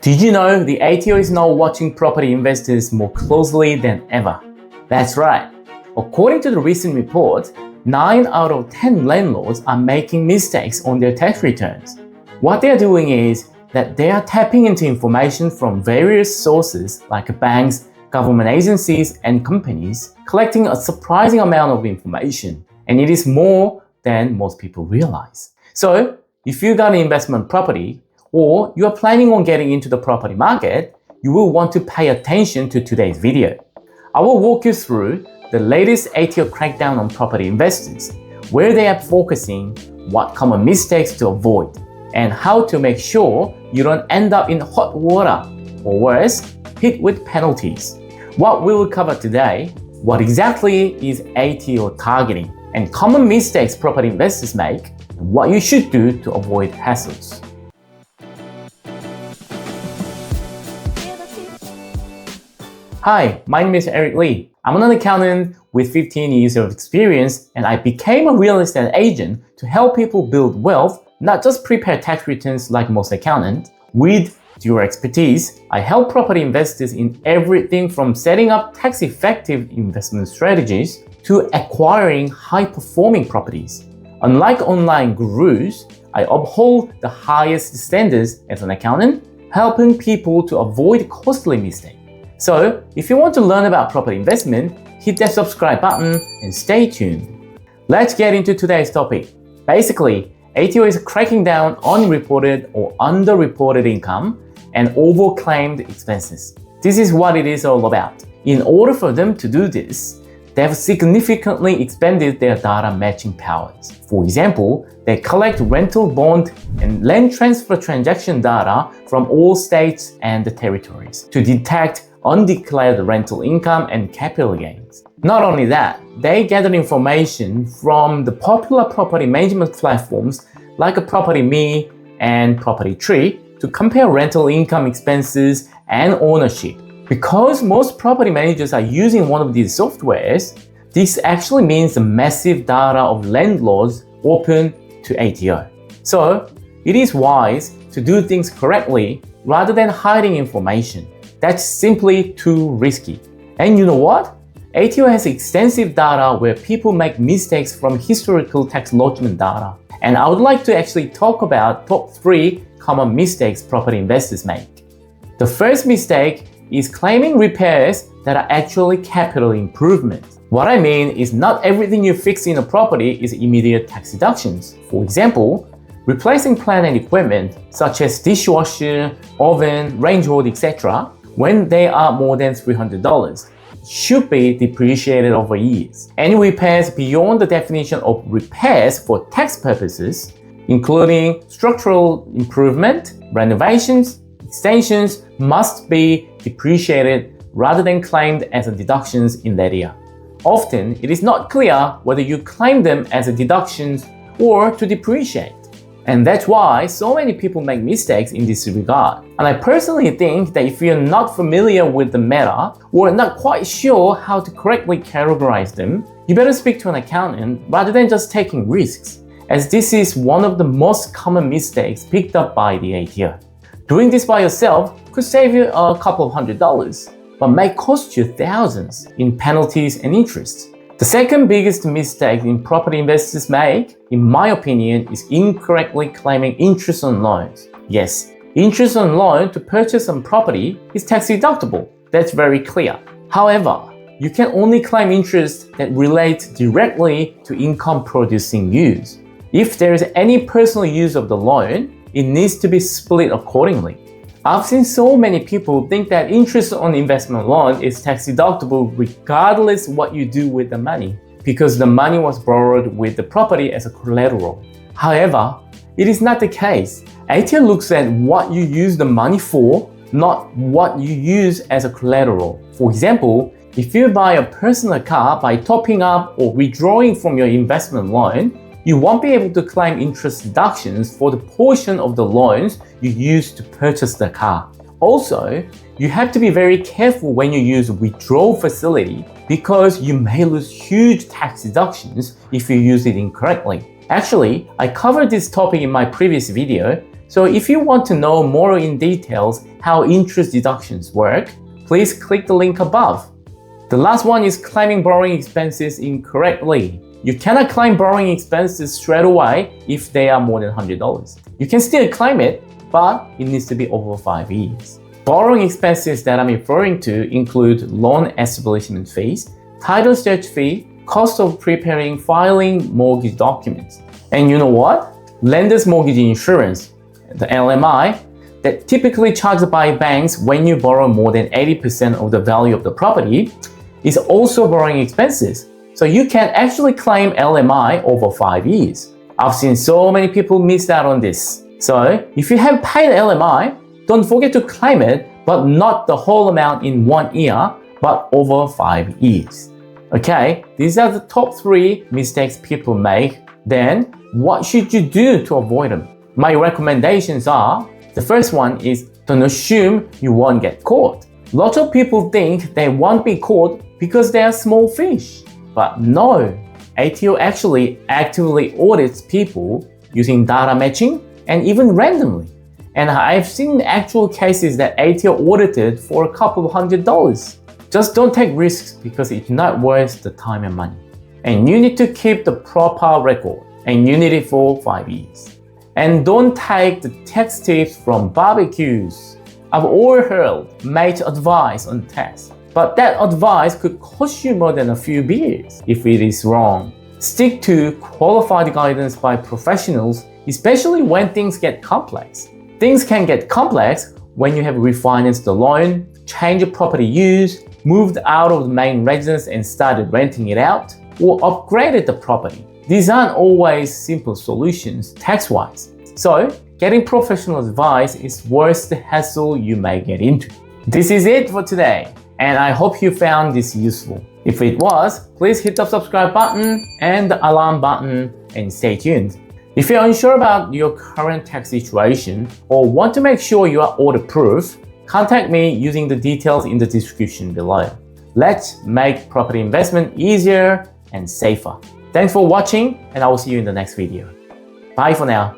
Did you know the ATO is now watching property investors more closely than ever? That's right. According to the recent report, 9 out of 10 landlords are making mistakes on their tax returns. What they are doing is that they are tapping into information from various sources like banks, government agencies, and companies, collecting a surprising amount of information. And it is more than most people realize. So, if you got an investment property, or you are planning on getting into the property market, you will want to pay attention to today's video. I will walk you through the latest ATO crackdown on property investors, where they are focusing, what common mistakes to avoid, and how to make sure you don't end up in hot water, or worse, hit with penalties. What we will cover today, what exactly is ATO targeting, and common mistakes property investors make, and what you should do to avoid hassles. Hi, my name is Eric Lee. I'm an accountant with 15 years of experience, and I became a real estate agent to help people build wealth, not just prepare tax returns like most accountants. With your expertise, I help property investors in everything from setting up tax-effective investment strategies to acquiring high-performing properties. Unlike online gurus, I uphold the highest standards as an accountant, helping people to avoid costly mistakes. So, if you want to learn about property investment, hit that subscribe button and stay tuned. Let's get into today's topic. Basically, ATO is cracking down on unreported or underreported income and overclaimed expenses. This is what it is all about. In order for them to do this, they have significantly expanded their data matching powers. For example, they collect rental bond and land transfer transaction data from all states and territories to detect undeclared rental income and capital gains. Not only that, they gather information from the popular property management platforms like PropertyMe and PropertyTree to compare rental income expenses and ownership. Because most property managers are using one of these softwares, this actually means the massive data of landlords open to ATO. So, it is wise to do things correctly rather than hiding information. That's simply too risky. And you know what? ATO has extensive data where people make mistakes from historical tax lodgement data. And I would like to actually talk about top 3 common mistakes property investors make. The first mistake is claiming repairs that are actually capital improvements. What I mean is not everything you fix in a property is immediate tax deductions. For example, replacing plant and equipment such as dishwasher, oven, range hood, etc. when they are more than $300 should be depreciated over years. Any repairs beyond the definition of repairs for tax purposes, including structural improvement, renovations, extensions, must be depreciated rather than claimed as a deductions in that year. Often, it is not clear whether you claim them as a deductions or to depreciate. And that's why so many people make mistakes in this regard. And I personally think that if you're not familiar with the matter or not quite sure how to correctly categorize them, you better speak to an accountant rather than just taking risks, as this is one of the most common mistakes picked up by the ATO. Doing this by yourself could save you a couple of $100s, but may cost you thousands in penalties and interest. The second biggest mistake property investors make, in my opinion, is incorrectly claiming interest on loans. Yes, interest on loan to purchase some property is tax deductible. That's very clear. However, you can only claim interest that relates directly to income producing use. If there is any personal use of the loan, it needs to be split accordingly. I've seen so many people think that interest on investment loan is tax deductible regardless what you do with the money, because the money was borrowed with the property as a collateral. However, it is not the case. ATO looks at what you use the money for, not what you use as a collateral. For example, if you buy a personal car by topping up or withdrawing from your investment loan, you won't be able to claim interest deductions for the portion of the loans you used to purchase the car. Also, you have to be very careful when you use a withdrawal facility because you may lose huge tax deductions if you use it incorrectly. Actually, I covered this topic in my previous video, So if you want to know more in details how interest deductions work, please click the link above. The last one is claiming borrowing expenses incorrectly. You cannot claim borrowing expenses straight away if they are more than $100. You can still claim it, but it needs to be over 5 years. Borrowing expenses that I'm referring to include loan establishment fees, title search fee, cost of preparing filing mortgage documents. And you know what? Lender's mortgage insurance, the LMI, that typically charged by banks when you borrow more than 80% of the value of the property is also borrowing expenses. So you can actually claim LMI over 5 years. I've seen so many people miss out on this. So if you have paid LMI, don't forget to claim it, but not the whole amount in 1 year, but over 5 years. Okay, these are the top 3 mistakes people make. Then what should you do to avoid them? My recommendations are, the first one is don't assume you won't get caught. Lots of people think they won't be caught because they are small fish. But no, ATO actually actively audits people using data matching and even randomly. And I've seen actual cases that ATO audited for a couple of $100. Just don't take risks because it's not worth the time and money. And you need to keep the proper record, and you need it for 5 years. And don't take the tax tips from barbecues. I've overheard mate advice on tax, but that advice could cost you more than a few beers if it is wrong. Stick to qualified guidance by professionals, especially when things get complex. Things can get complex when you have refinanced the loan, changed property use, moved out of the main residence and started renting it out, or upgraded the property. These aren't always simple solutions tax-wise. So, getting professional advice is worth the hassle you may get into. This is it for today, and I hope you found this useful. If it was, please hit the subscribe button and the alarm button and stay tuned. If you're unsure about your current tax situation or want to make sure you are audit-proof, contact me using the details in the description below. Let's make property investment easier and safer. Thanks for watching, and I will see you in the next video. Bye for now.